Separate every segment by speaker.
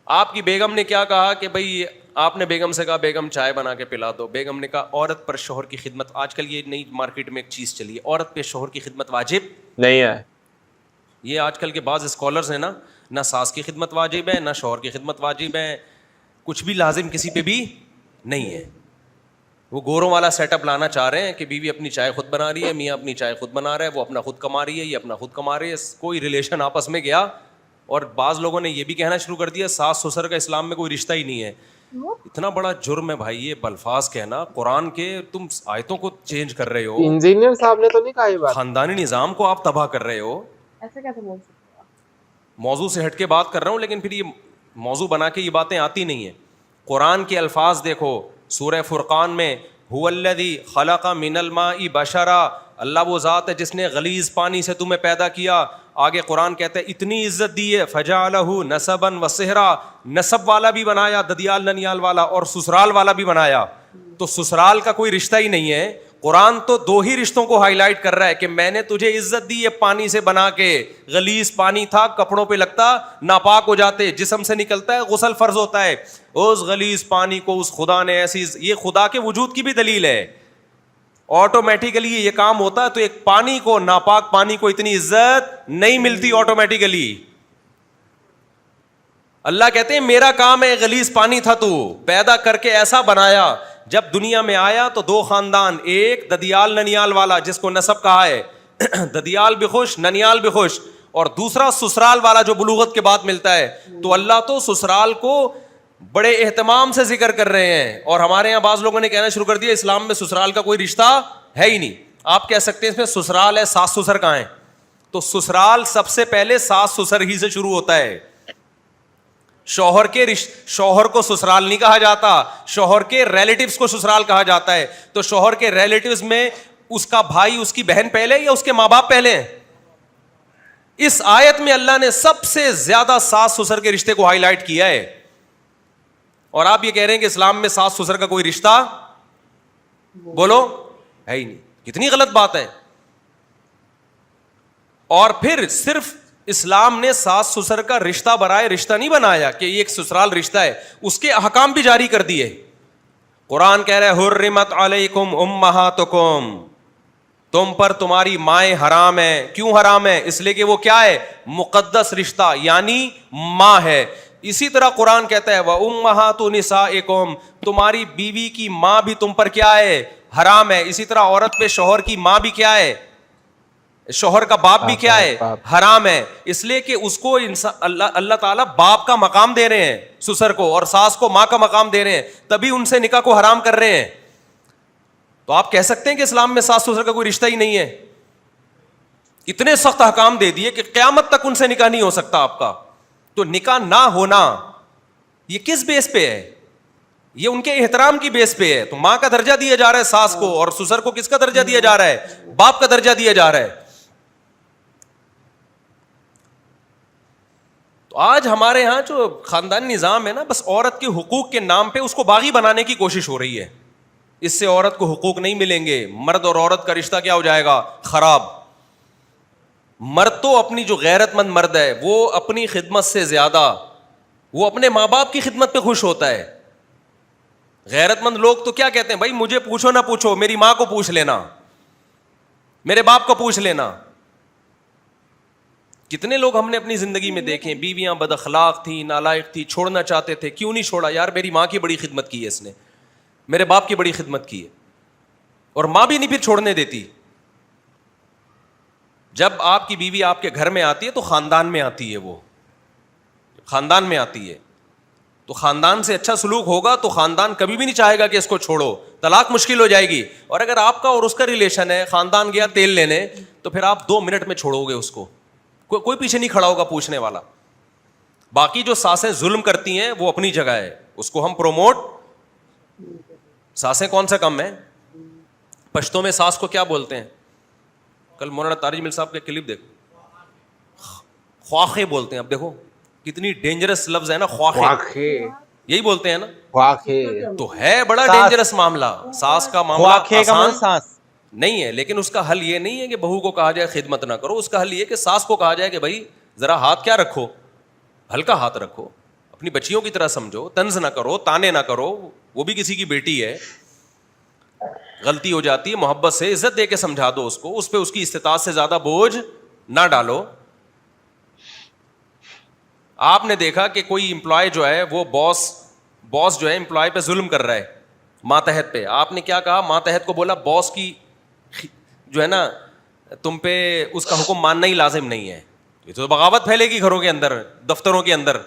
Speaker 1: آپ کی بیگم نے کیا کہا کہ بھائی آپ نے بیگم سے کہا بیگم چائے بنا کے پلا دو. بیگم نے کہا عورت پر شوہر کی خدمت, آج کل یہ نئی مارکیٹ میں ایک چیز چلی ہے, عورت پہ شوہر کی خدمت واجب
Speaker 2: نہیں ہے.
Speaker 1: یہ آج کل کے بعض اسکالرز ہیں نا, نہ ساس کی خدمت واجب ہے نہ شوہر کی خدمت واجب ہے, کچھ بھی لازم کسی پہ بھی نہیں ہے. وہ گوروں والا سیٹ اپ لانا چاہ رہے ہیں کہ بیوی اپنی چائے خود بنا رہی ہے, میاں اپنی چائے خود بنا رہا ہے, وہ اپنا خود کما رہی ہے, یہ اپنا خود کما رہی ہے, کوئی ریلیشن آپس میں گیا. اور بعض لوگوں نے یہ بھی کہنا شروع کر دیا ساس سسر کا اسلام میں کوئی رشتہ ہی نہیں ہے. اتنا بڑا جرم ہے بھائی یہ الفاظ کہنا قرآن کے. تم آیتوں کو چینج کر رہے ہو,
Speaker 2: انجینئر صاحب نے تو نہیں کہا یہ بات,
Speaker 1: خاندانی نظام کو آپ تباہ کر رہے ہو.
Speaker 3: ایسے کیسے بول سکتے ہو؟
Speaker 1: موضوع سے ہٹ کے بات کر رہا ہوں, لیکن پھر یہ موضوع بنا کے یہ باتیں آتی نہیں ہیں. قرآن کے الفاظ دیکھو, سورہ فرقان میں هو الذی خلق من الماء بشرا, اللہ وہ ذات ہے جس نے غلیظ پانی سے تمہیں پیدا کیا. آگے قرآن کہتا ہے اتنی عزت دی ہے فجعلہ نسبا وصہرا, نسب والا بھی بنایا, ددیال ننیال والا, اور سسرال والا بھی بنایا. تو سسرال کا کوئی رشتہ ہی نہیں ہے. قرآن تو دو ہی رشتوں کو ہائی لائٹ کر رہا ہے کہ میں نے تجھے عزت دی ہے پانی سے بنا کے. غلیظ پانی تھا, کپڑوں پہ لگتا ناپاک ہو جاتے, جسم سے نکلتا ہے غسل فرض ہوتا ہے. اس غلیظ پانی کو اس خدا نے ایسی, یہ خدا کے وجود کی بھی دلیل ہے, آٹومیٹیکلی یہ کام ہوتا ہے. تو ایک پانی کو, ناپاک پانی کو اتنی عزت نہیں ملتی آٹومیٹیکلی. اللہ کہتے ہیں میرا کام ہے, غلیظ پانی تھا تو پیدا کر کے ایسا بنایا. جب دنیا میں آیا تو دو خاندان, ایک ددیال ننیال والا جس کو نسب کہا ہے, ددیال بھی خوش ننیال بھی خوش, اور دوسرا سسرال والا جو بلوغت کے بعد ملتا ہے. تو اللہ تو سسرال کو بڑے اہتمام سے ذکر کر رہے ہیں, اور ہمارے یہاں بعض لوگوں نے کہنا شروع کر دیا اسلام میں سسرال کا کوئی رشتہ ہے ہی نہیں. آپ کہہ سکتے ہیں اس میں سسرال ہے, ساس سسر کہاں ہیں؟ تو سسرال سب سے پہلے ساس سسر ہی سے شروع ہوتا ہے. شوہر کو سسرال نہیں کہا جاتا, شوہر کے ریلیٹیوز کو سسرال کہا جاتا ہے. تو شوہر کے ریلیٹیوز میں اس کا بھائی اس کی بہن پہلے یا اس کے ماں باپ پہلے ہیں؟ اس آیت میں اللہ نے سب سے زیادہ ساس سسر کے رشتے کو ہائی لائٹ کیا ہے. اور آپ یہ کہہ رہے ہیں کہ اسلام میں ساس سسر کا کوئی رشتہ بولو ہے ہی نہیں. کتنی غلط بات ہے. اور پھر صرف اسلام نے ساس سسر کا رشتہ برائے رشتہ نہیں بنایا کہ یہ ایک سسرال رشتہ ہے, اس کے احکام بھی جاری کر دیے. قرآن کہہ رہا ہے حرمت علیکم امہاتکم, تم پر تمہاری مائیں حرام ہیں. کیوں حرام ہے؟ اس لیے کہ وہ کیا ہے؟ مقدس رشتہ, یعنی ماں ہے. اسی طرح قرآن کہتا ہے وَأُمَّهَاتُ نِسَائِكُمْ, تمہاری بیوی کی ماں بھی تم پر کیا ہے؟ حرام ہے. اسی طرح عورت پہ شوہر کی ماں بھی کیا ہے؟ شوہر کا باپ بھی کیا ہے؟ حرام ہے. اس لیے کہ اس کو اللہ تعالیٰ باپ کا مقام دے رہے ہیں سسر کو, اور ساس کو ماں کا مقام دے رہے ہیں, تبھی ان سے نکاح کو حرام کر رہے ہیں. تو آپ کہہ سکتے ہیں کہ اسلام میں ساس سسر کا کوئی رشتہ ہی نہیں ہے. اتنے سخت احکام دے دیے کہ قیامت تک ان سے نکاح نہیں ہو سکتا آپ کا. تو نکاح نہ ہونا یہ کس بیس پہ ہے؟ یہ ان کے احترام کی بیس پہ ہے. تو ماں کا درجہ دیا جا رہا ہے ساس کو, اور سسر کو کس کا درجہ دیا جا رہا ہے؟ باپ کا درجہ دیا جا رہا ہے. تو آج ہمارے ہاں جو خاندانی نظام ہے نا, بس عورت کے حقوق کے نام پہ اس کو باغی بنانے کی کوشش ہو رہی ہے. اس سے عورت کو حقوق نہیں ملیں گے. مرد اور عورت کا رشتہ کیا ہو جائے گا؟ خراب. مرد تو اپنی جو غیرت مند مرد ہے وہ اپنی خدمت سے زیادہ وہ اپنے ماں باپ کی خدمت پہ خوش ہوتا ہے. غیرت مند لوگ تو کیا کہتے ہیں؟ بھائی مجھے پوچھو نہ پوچھو, میری ماں کو پوچھ لینا, میرے باپ کو پوچھ لینا. کتنے لوگ ہم نے اپنی زندگی میں دیکھے, بیویاں بد اخلاق تھیں, نالائق تھی, چھوڑنا چاہتے تھے. کیوں نہیں چھوڑا؟ یار میری ماں کی بڑی خدمت کی ہے اس نے, میرے باپ کی بڑی خدمت کی ہے. اور ماں بھی نہیں پھر چھوڑنے دیتی. جب آپ کی بیوی آپ کے گھر میں آتی ہے تو خاندان میں آتی ہے, وہ خاندان میں آتی ہے. تو خاندان سے اچھا سلوک ہوگا تو خاندان کبھی بھی نہیں چاہے گا کہ اس کو چھوڑو, طلاق مشکل ہو جائے گی. اور اگر آپ کا اور اس کا ریلیشن ہے, خاندان گیا تیل لینے, تو پھر آپ 2 منٹ میں چھوڑو گے اس کو, کوئی پیچھے نہیں کھڑا ہوگا پوچھنے والا. باقی جو ساسیں ظلم کرتی ہیں وہ اپنی جگہ ہے, اس کو ہم پروموٹ. ساسیں کون سا کم ہے؟ پشتوں میں ساس کو کیا بولتے ہیں؟ کل مولانا طارق مل صاحب کا کلپ دیکھو, خواخے بولتے ہیں. اب دیکھو کتنی ڈینجرس لفظ ہے نا, خواخے, یہی بولتے ہیں نا. تو ہے بڑا ڈینجرس معاملہ. ساس کا معاملہ آسان نہیں ہے, لیکن اس کا حل یہ نہیں ہے کہ بہو کو کہا جائے خدمت نہ کرو. اس کا حل یہ کہ ساس کو کہا جائے کہ بھائی ذرا ہاتھ کیا رکھو, ہلکا ہاتھ رکھو, اپنی بچیوں کی طرح سمجھو, طنز نہ کرو, تانے نہ کرو, وہ بھی کسی کی بیٹی ہے, غلطی ہو جاتی ہے, محبت سے عزت دے کے سمجھا دو اس کو, اس پہ اس کی استطاعت سے زیادہ بوجھ نہ ڈالو. آپ نے دیکھا کہ کوئی امپلائی جو ہے وہ باس جو ہے امپلائی پہ ظلم کر رہا ہے ماتحت پہ, آپ نے کیا کہا, ماتحت کو بولا باس کی جو ہے نا تم پہ اس کا حکم ماننا ہی لازم نہیں ہے. یہ تو بغاوت پھیلے گی گھروں کے اندر, دفتروں کے اندر.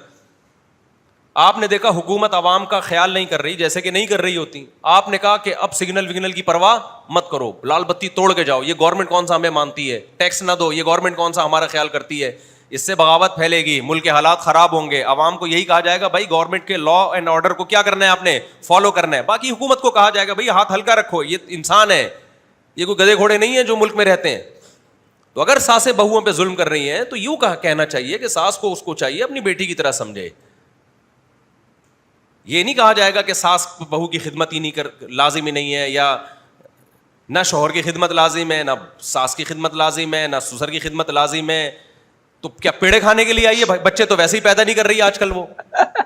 Speaker 1: آپ نے دیکھا حکومت عوام کا خیال نہیں کر رہی, جیسے کہ نہیں کر رہی ہوتی. آپ نے کہا کہ اب سگنل وگنل کی پرواہ مت کرو, لال بتی توڑ کے جاؤ, یہ گورنمنٹ کون سا ہمیں مانتی ہے, ٹیکس نہ دو, یہ گورنمنٹ کون سا ہمارا خیال کرتی ہے. اس سے بغاوت پھیلے گی, ملک کے حالات خراب ہوں گے. عوام کو یہی کہا جائے گا بھائی گورنمنٹ کے لا اینڈ آرڈر کو کیا کرنا ہے, آپ نے فالو کرنا ہے. باقی حکومت کو کہا جائے گا بھائی ہاتھ ہلکا رکھو, یہ انسان ہے, یہ کوئی گدھے گھوڑے نہیں ہے جو ملک میں رہتے ہیں. تو اگر ساسیں بہوؤں پہ ظلم کر رہی ہیں تو یوں کہنا چاہیے کہ ساس کو اس کو چاہیے اپنی بیٹی کی طرح سمجھے. یہ نہیں کہا جائے گا کہ ساس بہو کی خدمت ہی نہیں لازم ہی نہیں ہے, یا نہ شوہر کی خدمت لازم ہے, نہ ساس کی خدمت لازم ہے, نہ سسر کی خدمت لازم ہے. تو کیا پیڑے کھانے کے لیے آئیے, بچے تو ویسے ہی پیدا نہیں کر رہی آج کل, وہ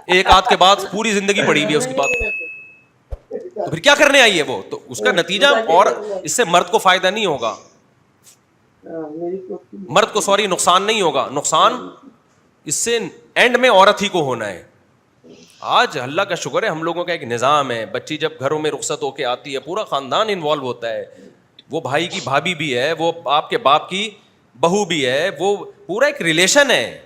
Speaker 1: ایک آدھ کے بعد پوری زندگی پڑی ہوئی ہے اس کے بعد, تو پھر کیا کرنے آئیے وہ. تو اس کا نتیجہ, اور اس سے مرد کو فائدہ نہیں ہوگا, مرد کو نقصان نہیں ہوگا, نقصان اس سے اینڈ میں عورت ہی کو ہونا ہے. آج اللہ کا شکر ہے ہم لوگوں کا ایک نظام ہے, بچی جب گھروں میں رخصت ہو کے آتی ہے پورا خاندان انوالو ہوتا ہے, وہ بھائی کی بھابھی بھی ہے, وہ آپ کے باپ کی بہو بھی ہے, وہ پورا ایک ریلیشن ہے.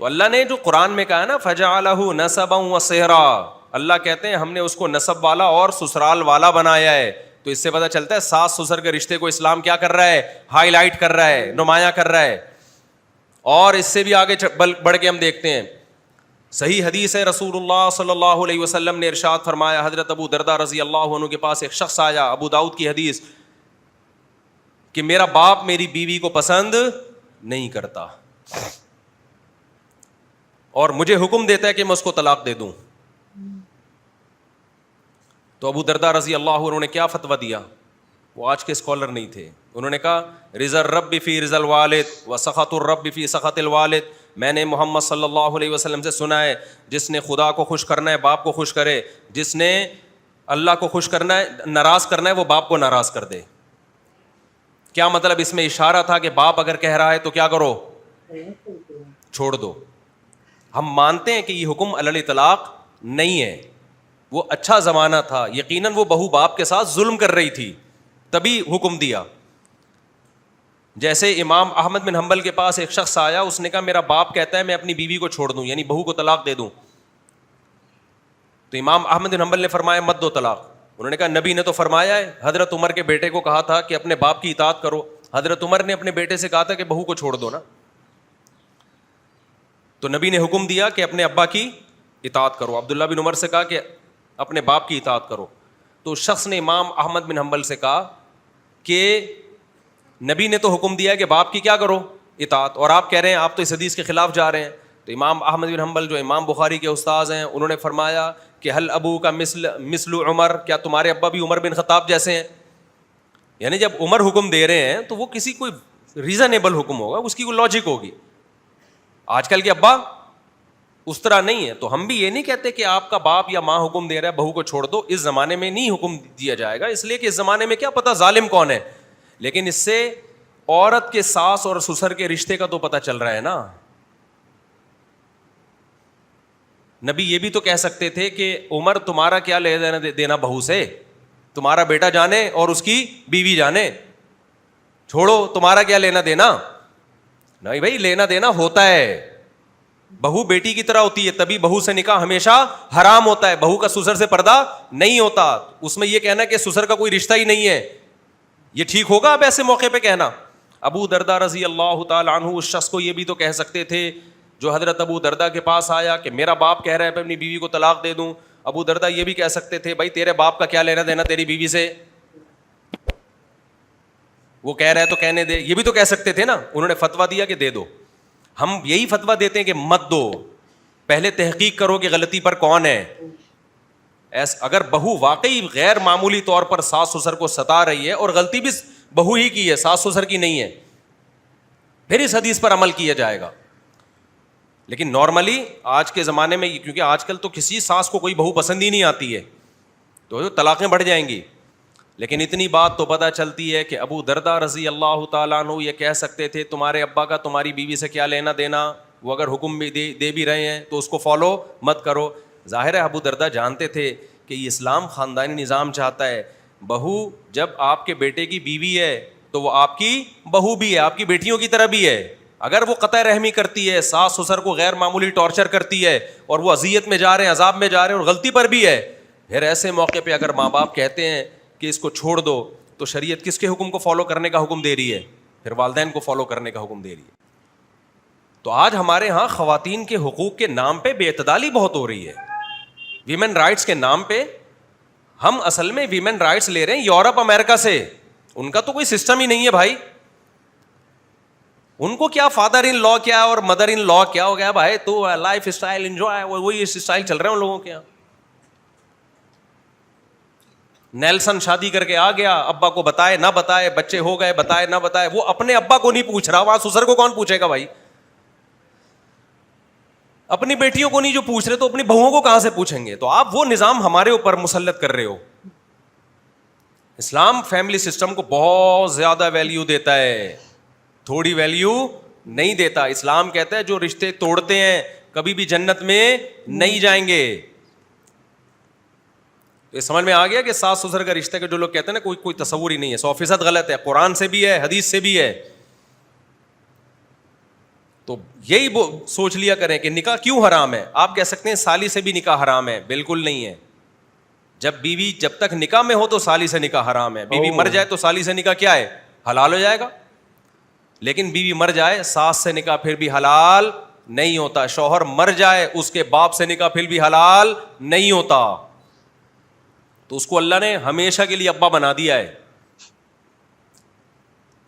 Speaker 1: تو اللہ نے جو قرآن میں کہا نا فجعلہ نسبا وصہرا, اللہ کہتے ہیں ہم نے اس کو نسب والا اور سسرال والا بنایا ہے. تو اس سے پتہ چلتا ہے ساس سسر کے رشتے کو اسلام کیا کر رہا ہے, ہائی لائٹ کر رہا ہے, نمایاں کر رہا ہے. اور اس سے بھی آگے بڑھ کے ہم دیکھتے ہیں, صحیح حدیث ہے, رسول اللہ صلی اللہ علیہ وسلم نے ارشاد فرمایا, حضرت ابو دردہ رضی اللہ عنہ کے پاس ایک شخص آیا, ابو داؤد کی حدیث, کہ میرا باپ میری بیوی کو پسند نہیں کرتا اور مجھے حکم دیتا ہے کہ میں اس کو طلاق دے دوں. تو ابو دردہ رضی اللہ عنہ نے کیا فتویٰ دیا, وہ آج کے اسکالر نہیں تھے, انہوں نے کہا رضا الرب فی رضا الوالد و سخط الرب فی سخط الوالد. میں نے محمد صلی اللہ علیہ وسلم سے سنا ہے, جس نے خدا کو خوش کرنا ہے باپ کو خوش کرے, جس نے اللہ کو خوش کرنا ہے ناراض کرنا ہے وہ باپ کو ناراض کر دے. کیا مطلب, اس میں اشارہ تھا کہ باپ اگر کہہ رہا ہے تو کیا کرو, چھوڑ دو. ہم مانتے ہیں کہ یہ حکم علی الاطلاق نہیں ہے, وہ اچھا زمانہ تھا, یقیناً وہ بہو باپ کے ساتھ ظلم کر رہی تھی تبھی حکم دیا. جیسے امام احمد بن حنبل کے پاس ایک شخص آیا, اس نے کہا میرا باپ کہتا ہے میں اپنی بیوی کو چھوڑ دوں, یعنی بہو کو طلاق دے دوں. تو امام احمد بن حنبل نے فرمایا مت دو طلاق. انہوں نے کہا نبی نے تو فرمایا ہے, حضرت عمر کے بیٹے کو کہا تھا کہ اپنے باپ کی اطاعت کرو, حضرت عمر نے اپنے بیٹے سے کہا تھا کہ بہو کو چھوڑ دو نا. تو نبی نے حکم دیا کہ اپنے ابا کی اطاعت کرو. عبداللہ بن عمر سے کہا کہ اپنے باپ کی اطاعت کرو. تو اس شخص نے امام احمد بن حنبل سے کہا کہ نبی نے تو حکم دیا ہے کہ باپ کی کیا کرو, اطاعت, اور آپ کہہ رہے ہیں آپ تو اس حدیث کے خلاف جا رہے ہیں. تو امام احمد بن حنبل جو امام بخاری کے استاذ ہیں, انہوں نے فرمایا کہ حل ابو کا مثل عمر, کیا تمہارے ابا بھی عمر بن خطاب جیسے ہیں. یعنی جب عمر حکم دے رہے ہیں تو وہ کسی کوئی ریزنیبل حکم ہوگا, اس کی کوئی لاجک ہوگی. آج کل کے ابا اس طرح نہیں ہے. تو ہم بھی یہ نہیں کہتے کہ آپ کا باپ یا ماں حکم دے رہا ہے بہو کو چھوڑ دو, اس زمانے میں نہیں حکم دیا جائے گا, اس لیے کہ اس زمانے میں کیا پتا ظالم کون ہے. لیکن اس سے عورت کے ساس اور سسر کے رشتے کا تو پتہ چل رہا ہے نا. نبی یہ بھی تو کہہ سکتے تھے کہ عمر تمہارا کیا لے دینا بہو سے, تمہارا بیٹا جانے اور اس کی بیوی جانے, چھوڑو تمہارا کیا لینا دینا. نہیں بھائی, لینا دینا ہوتا ہے, بہو بیٹی کی طرح ہوتی ہے, تبھی بہو سے نکاح ہمیشہ حرام ہوتا ہے, بہو کا سسر سے پردہ نہیں ہوتا. اس میں یہ کہنا کہ سسر کا کوئی رشتہ ہی نہیں ہے, یہ ٹھیک ہوگا اب ایسے موقع پہ کہنا. ابو دردہ رضی اللہ تعالی عنہ اس شخص کو یہ بھی تو کہہ سکتے تھے جو حضرت ابو دردہ کے پاس آیا کہ میرا باپ کہہ رہا ہے میں اپنی بیوی کو طلاق دے دوں. ابو دردہ یہ بھی کہہ سکتے تھے بھائی تیرے باپ کا کیا لینا دینا تیری بیوی سے, وہ کہہ رہا ہے تو کہنے دے, یہ بھی تو کہہ سکتے تھے نا. انہوں نے فتویٰ دیا کہ دے دو. ہم یہی فتویٰ دیتے ہیں کہ مت دو, پہلے تحقیق کرو کہ غلطی پر کون ہے. اگر بہو واقعی غیر معمولی طور پر ساس سسر کو ستا رہی ہے اور غلطی بھی بہو ہی کی ہے, ساس سسر کی نہیں ہے, پھر اس حدیث پر عمل کیا جائے گا. لیکن نارملی آج کے زمانے میں, کیونکہ آج کل تو کسی ساس کو کوئی بہو پسند ہی نہیں آتی ہے, تو طلاقیں بڑھ جائیں گی. لیکن اتنی بات تو پتہ چلتی ہے کہ ابو دردہ رضی اللہ تعالیٰ عنہ یہ کہہ سکتے تھے تمہارے ابا کا تمہاری بیوی سے کیا لینا دینا, وہ اگر حکم بھی دے بھی رہے ہیں تو اس کو فالو مت کرو. ظاہر ہے ابو دردہ جانتے تھے کہ یہ اسلام خاندانی نظام چاہتا ہے. بہو جب آپ کے بیٹے کی بیوی ہے تو وہ آپ کی بہو بھی ہے, آپ کی بیٹیوں کی طرح بھی ہے. اگر وہ قطع رحمی کرتی ہے, ساس سسر کو غیر معمولی ٹارچر کرتی ہے اور وہ اذیت میں جا رہے ہیں, عذاب میں جا رہے ہیں اور غلطی پر بھی ہے, پھر ایسے موقع پہ اگر ماں باپ کہتے ہیں کہ اس کو چھوڑ دو, تو شریعت کس کے حکم کو فالو کرنے کا حکم دے رہی ہے؟ پھر والدین کو فالو کرنے کا حکم دے رہی ہے. تو آج ہمارے ہاں خواتین کے حقوق کے نام پہ بے اعتدالی بہت ہو رہی ہے. ویمن رائٹس کے نام پہ ہم اصل میں ویمن رائٹس لے رہے ہیں یورپ امریکہ سے. ان کا تو کوئی سسٹم ہی نہیں ہے بھائی. ان کو کیا فادر ان لا کیا اور مدر ان لا کیا ہو گیا بھائی, تو لائف اسٹائل انجوائے, وہی اسٹائل چل رہے ہیں ان لوگوں کے یہاں. نیلسن شادی کر کے آ گیا, ابا کو بتائے نہ بتائے, بچے ہو گئے بتائے نہ بتائے, وہ اپنے ابا کو نہیں پوچھ رہا, وہاں سسر کو کون پوچھے گا بھائی؟ اپنی بیٹیوں کو نہیں جو پوچھ رہے تو اپنی بہوؤں کو کہاں سے پوچھیں گے؟ تو آپ وہ نظام ہمارے اوپر مسلط کر رہے ہو. اسلام فیملی سسٹم کو بہت زیادہ ویلیو دیتا ہے, تھوڑی ویلیو نہیں دیتا. اسلام کہتا ہے جو رشتے توڑتے ہیں کبھی بھی جنت میں نہیں جائیں گے. تو سمجھ میں آ گیا کہ ساس سسر کا رشتہ کے جو لوگ کہتے ہیں نا کوئی تصور ہی نہیں ہے, 100% غلط ہے. قرآن سے بھی ہے, حدیث سے بھی ہے. تو یہی سوچ لیا کریں کہ نکاح کیوں حرام ہے. آپ کہہ سکتے ہیں سالی سے بھی نکاح حرام ہے, بالکل نہیں ہے. جب بیوی جب تک نکاح میں ہو تو سالی سے نکاح حرام ہے. بیوی مر جائے تو سالی سے نکاح کیا ہے؟ حلال ہو جائے گا. لیکن بیوی مر جائے ساس سے نکاح پھر بھی حلال نہیں ہوتا. شوہر مر جائے اس کے باپ سے نکاح پھر بھی حلال نہیں ہوتا. تو اس کو اللہ نے ہمیشہ کے لیے ابا بنا دیا ہے.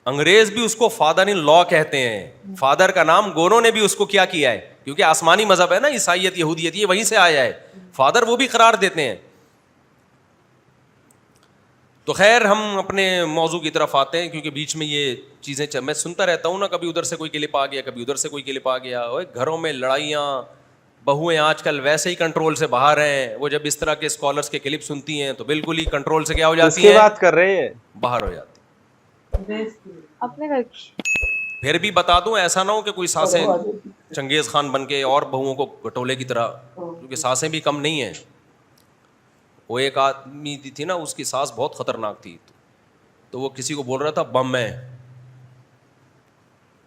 Speaker 1: انگریز بھی اس کو فادر ان لا کہتے ہیں. فادر کا نام گوروں نے بھی اس کو کیا ہے, کیونکہ آسمانی مذہب ہے نا, عیسائیت یہودیت, یہ وہیں سے آیا ہے. فادر وہ بھی قرار دیتے ہیں. تو خیر ہم اپنے موضوع کی طرف آتے ہیں, کیونکہ بیچ میں یہ چیزیں میں سنتا رہتا ہوں نا, کبھی ادھر سے کوئی کلپ آ گیا, کبھی ادھر سے کوئی کلپ آ گیا. گھروں میں لڑائیاں, بہویں آج کل ویسے ہی کنٹرول سے باہر ہیں. وہ جب اس طرح کے اسکالرس کے کلپ سنتی ہیں تو بالکل ہی کنٹرول سے کیا ہو جاتی ہیں,
Speaker 2: بات کر رہے ہیں,
Speaker 1: باہر ہو جاتی.
Speaker 3: اپنے گھر کی
Speaker 1: پھر بھی بتا دوں ایسا نہ ہو کہ کوئی ساسیں چنگیز خان بن کے اور بہوؤں کو گٹولے کی طرح, کیونکہ ساسیں بھی کم نہیں ہیں. وہ ایک آدمی تھی نا, اس کی ساس بہت خطرناک تھی. تو وہ کسی کو بول رہا تھا بم ہے,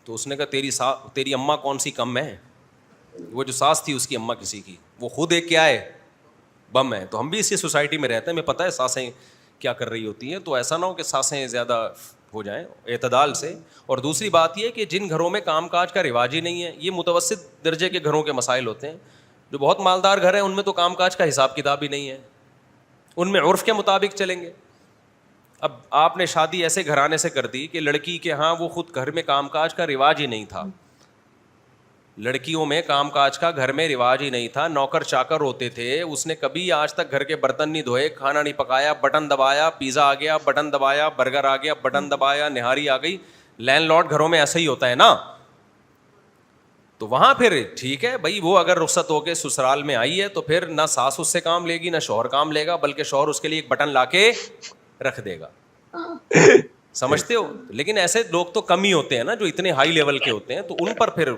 Speaker 1: تو اس نے کہا تیری اماں کون سی کم ہے. وہ جو ساس تھی اس کی اماں کسی کی, وہ خود ایک کیا ہے, بم ہے. تو ہم بھی اسی سوسائٹی میں رہتے ہیں, ہمیں پتہ ہے ساسیں کیا کر رہی ہوتی ہیں. تو ایسا نہ ہو کہ ساسیں زیادہ ہو جائیں, اعتدال سے. اور دوسری بات یہ کہ جن گھروں میں کام کاج کا رواج ہی نہیں ہے, یہ متوسط درجے کے گھروں کے مسائل ہوتے ہیں. جو بہت مالدار گھر ہیں ان میں تو کام کاج کا حساب کتاب ہی نہیں ہے, ان میں عرف کے مطابق چلیں گے. اب آپ نے شادی ایسے گھرانے سے کر دی کہ لڑکی کے ہاں وہ خود گھر میں کام کاج کا رواج ہی نہیں تھا. لڑکیوں میں کام کاج کا گھر میں رواج ہی نہیں تھا, نوکر چاکر ہوتے تھے. اس نے کبھی آج تک گھر کے برتن نہیں دھوئے, کھانا نہیں پکایا, بٹن دبایا پیزا آ گیا, بٹن دبایا برگر آ گیا, بٹن دبایا نہاری آ گئی. لینڈ لارڈ گھروں میں ایسا ہی ہوتا ہے نا. تو وہاں پھر ٹھیک ہے بھائی, وہ اگر رخصت ہو کے سسرال میں آئی ہے تو پھر نہ ساس اس سے کام لے گی نہ شوہر کام لے گا, بلکہ شوہر اس کے لیے ایک بٹن لا کے رکھ دے گا. سمجھتے ہو؟ لیکن ایسے لوگ تو کم ہی ہوتے ہیں نا جو اتنے ہائی لیول کے ہوتے ہیں, تو ان پر پھر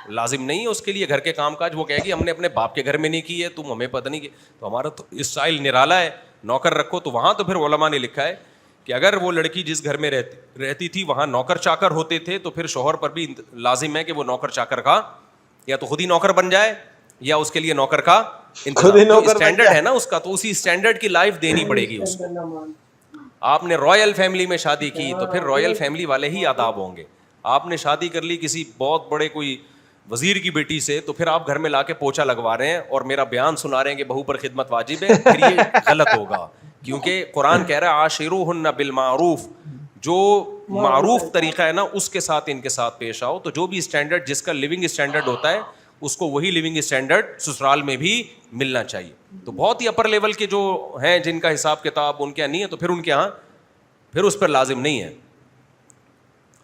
Speaker 1: لازم نہیں ہے اس کے لیے گھر کے کام کاج. وہ کہے گی ہم نے اپنے باپ کے گھر میں نہیں کی ہے, تم ہمیں پتہ نہیں. تو ہمارا تو اسٹائل نرالا ہے, نوکر رکھو. تو وہاں تو پھر علماء نے لکھا ہے کہ اگر وہ لڑکی جس گھر میں رہتی تھی وہاں نوکر چاکر ہوتے تھے تو پھر شوہر پر بھی لازم ہے کہ وہ نوکر چاکر کا یا تو خود ہی نوکر بن جائے یا اس کے لیے نوکر کا اسٹینڈرڈ ہے نا اس کا, تو اسی اسٹینڈرڈ کی لائف دینی پڑے گی اس کو. آپ نے رائل فیملی میں شادی کی تو پھر رائل فیملی والے ہی آداب ہوں گے. آپ نے شادی کر لی کسی بہت بڑے کوئی وزیر کی بیٹی سے, تو پھر آپ گھر میں لا کے پوچھا لگوا رہے ہیں اور میرا بیان سنا رہے ہیں کہ بہو پر خدمت واجب ہے, پھر یہ غلط ہوگا. کیونکہ قرآن کہہ رہا ہے عاشروہن بالمعروف, جو معروف طریقہ ہے نا اس کے ساتھ ان کے ساتھ پیش آؤ. تو جو بھی اسٹینڈرڈ جس کا لیونگ اسٹینڈرڈ ہوتا ہے اس کو وہی لیونگ اسٹینڈرڈ سسرال میں بھی ملنا چاہیے. تو بہت ہی اپر لیول کے جو ہیں جن کا حساب کتاب ان کے یہاں نہیں ہے, تو پھر ان کے یہاں پھر اس پر لازم نہیں ہے.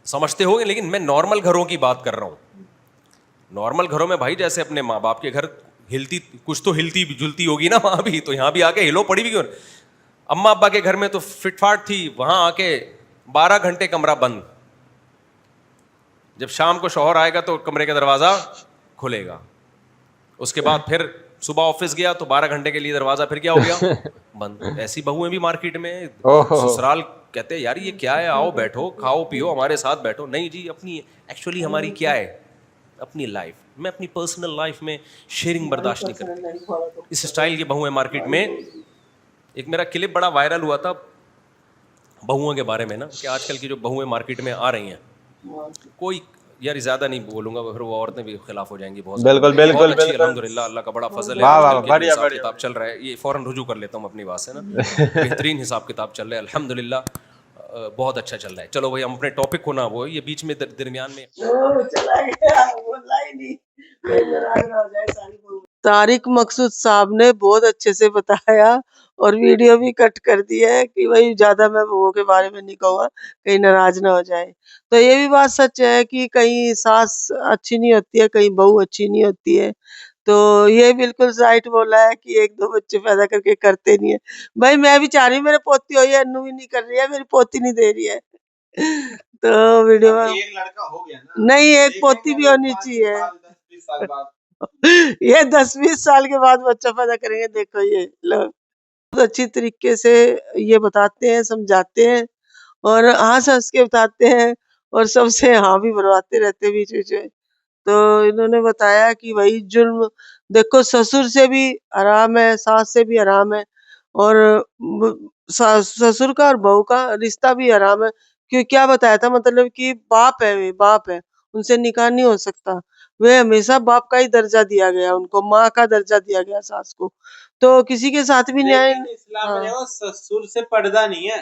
Speaker 1: سمجھتے ہو گے؟ لیکن میں نارمل گھروں کی بات کر رہا ہوں. نارمل گھروں میں بھائی جیسے اپنے ماں باپ کے گھر ہلتی کچھ تو ہلتی جلتی ہوگی نا وہاں بھی, تو یہاں بھی آ کے ہلو پڑی بھی کیوں. اماں ابا کے گھر میں تو فٹ فاٹ تھی, وہاں آ کے 12 گھنٹے کمرہ بند. جب شام کو شوہر آئے گا تو کمرے کا دروازہ کھلے گا, اس کے بعد پھر صبح آفس گیا تو 12 گھنٹے کے لیے دروازہ پھر کیا ہو گیا بند. ایسی بہویں بھی مارکیٹ میں, سسرال کہتے ہیں یار یہ کیا ہے, آؤ بیٹھو کھاؤ پیو ہمارے ساتھ بیٹھو. نہیں جی, اپنی ایکچولی ہماری کیا ہے, اپنی لائف میں, اپنی پرسنل لائف میں شیئرنگ برداشت نہیں کرتی. اس اسٹائل کی بہویں مارکیٹ میں. ایک میرا کلپ بڑا وائرل ہوا تھا بہوؤں کے بارے میں نا, کہ آج کل کی جو بہویں مارکیٹ میں آ رہی ہیں, کوئی یار زیادہ نہیں بولوں گا پھر وہ عورتیں بھی خلاف ہو جائیں گی بہت.
Speaker 2: بالکل
Speaker 1: بہت
Speaker 2: بالکل
Speaker 1: اچھی
Speaker 2: بالکل.
Speaker 1: الحمدللہ, اللہ کا بڑا فضل ہے.
Speaker 2: واہ
Speaker 1: آج
Speaker 2: واہ
Speaker 1: کل کے جو
Speaker 2: بڑھیا
Speaker 1: حساب
Speaker 2: بڑھیا.
Speaker 1: کتاب چل رہا ہے, یہ فوراً رجوع کر لیتا ہوں اپنی بات سے نا, بہترین حساب کتاب چل رہا ہے الحمدللہ, بہت اچھا چل رہا ہے. چلو بھائی ہم اپنے ٹاپک کو نہ وہ یہ بیچ میں درمیان میں
Speaker 4: طارق مقصود صاحب نے بہت اچھے سے بتایا اور ویڈیو بھی کٹ کر دی ہے کہ بھائی زیادہ میں بہو کے بارے میں نہیں کہوں گا کہیں ناراض نہ ہو جائے. تو یہ بھی بات سچ ہے کہ کہیں ساس اچھی نہیں ہوتی ہے, کہیں بہو اچھی نہیں ہوتی ہے. تو یہ بالکل رائٹ بولا ہے کہ 1-2 بچے پیدا کر کے کرتے نہیں ہے. بھائی میں بھی چاہ رہی ہوں میرے پوتی ہوئی ہے, انو بھی نہیں کر رہی ہے, میری پوتی نہیں دے رہی ہے. تو ویڈیو میں
Speaker 2: ایک لڑکا ہو گیا نا,
Speaker 4: نہیں, ایک پوتی بھی ہونی چاہیے.
Speaker 2: 10-20 سال بعد
Speaker 4: یہ 10-20 سال کے بعد بچہ پیدا کریں گے. دیکھو یہ لوگ بہت اچھی طریقے سے یہ بتاتے ہیں, سمجھاتے ہیں اور ہنس ہنس کے بتاتے ہیں اور سب سے ہاں بھی بنواتے رہتے ہیں بیچ بیچ میں. تو انہوں نے بتایا کہ وہی جرم دیکھو, سسر سے بھی حرام ہے, ساس سے بھی حرام ہے, اور سسر کا اور بہو کا رشتہ بھی حرام ہے. کیوں کیا بتایا تھا, مطلب کہ باپ ہے, باپ ہے, ان سے نکاح نہیں ہو سکتا. وہ ہمیشہ باپ کا ہی درجہ دیا گیا, ان کو ماں کا درجہ دیا گیا ساس کو. تو کسی کے ساتھ بھی نیائے.
Speaker 2: اسلام میں دیکھو سسر سے پردہ نہیں ہے.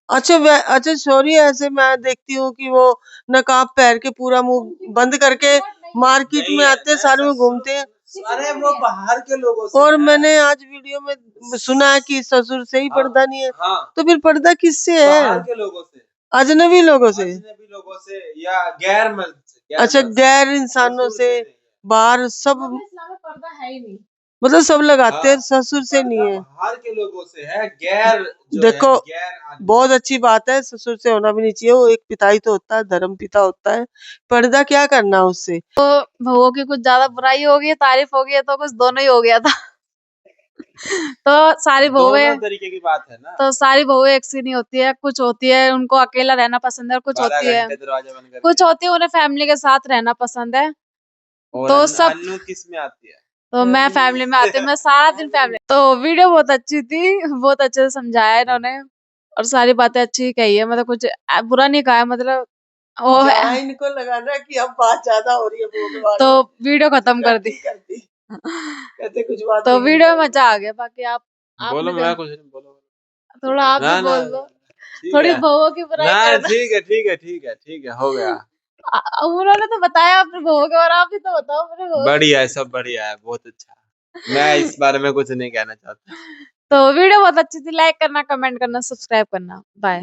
Speaker 4: اچھا سوری, ایسے میں دیکھتی ہوں کہ وہ نقاب پہن کے پورا منہ بند کر کے مارکیٹ میں آتے ہیں, سارے میں گھومتے ہیں.
Speaker 2: ارے وہ باہر کے لوگوں سے
Speaker 4: اور میں نے آج ویڈیو میں سنا ہے کہ سسر سے ہی پردہ نہیں ہے. تو پھر پردہ کس سے ہے؟
Speaker 2: باہر کے لوگوں سے,
Speaker 4: اجنبی لوگوں سے.
Speaker 2: اجنبی لوگوں سے یا غیر مرد سے.
Speaker 4: اچھا, غیر انسانوں سے باہر سب
Speaker 3: پردہ ہے ہی نہیں,
Speaker 4: مطلب سب لگاتے ہیں, سسر سے نہیں ہے.
Speaker 2: باہر کے لوگوں سے ہے, غیر
Speaker 4: دیکھو بہت اچھی بات ہے, سسر سے ہونا بھی نہیں چاہیے, وہ ایک پتا ہی تو ہوتا ہے, دھرم پتا ہوتا ہے. پردہ کیا کرنا اس سے؟
Speaker 3: تو بہو کی کچھ زیادہ برائی ہوگی, تعریف ہوگی, تو کچھ دونوں ہی ہو گیا تھا. تو ساری بہویں,
Speaker 2: دونوں طریقے کی بات ہے نا.
Speaker 3: تو ساری بہویں ایک سی نہیں ہوتی ہے, کچھ ہوتی ہے ان کو اکیلا رہنا پسند ہے, اور کچھ ہوتی ہے
Speaker 2: دروازہ بند کر
Speaker 3: کچھ ہوتی ہے انہیں فیملی کے ساتھ رہنا پسند ہے. تو سب
Speaker 2: انو کس میں آتی ہے؟
Speaker 3: تو میں فیملی میں آتی ہوں, میں سارا دن فیملی. تو ویڈیو بہت اچھی تھی, بہت اچھے سے سمجھایا انہوں نے, اور ساری باتیں اچھی کہی ہے, مطلب کچھ برا نہیں کہا ہے, مطلب
Speaker 4: جہاں ان کو لگانا ہے کہ اب بات زیادہ ہو رہی ہے بہو کے بارے
Speaker 3: تو
Speaker 4: میں,
Speaker 3: ویڈیو ختم کر دی.
Speaker 4: کہتے کچھ بات
Speaker 3: تو ویڈیو میں مزہ آ گیا. باقی آپ
Speaker 2: بولو, میں کچھ نہیں بولو,
Speaker 3: تھوڑا آپ بھی بول دو,
Speaker 2: ٹھیک
Speaker 3: تھوڑی
Speaker 2: ہے
Speaker 3: بہو کی برائی
Speaker 2: نا,
Speaker 3: کر دو.
Speaker 2: ٹھیک ہے ٹھیک ہے ٹھیک ہے ٹھیک ہے, ہو گیا.
Speaker 3: انہوں نے تو بتایا اپنے بہو کے بارے, آپ بھی تو بتاؤ اپنے بہو.
Speaker 2: بڑھیا ہے, سب بڑھیا ہے, بہت اچھا. میں اس بارے میں کچھ نہیں کہنا چاہتا.
Speaker 3: تو ویڈیو بہت اچھی تھی, لائک کرنا, کمنٹ کرنا, سبسکرائب کرنا. بائے.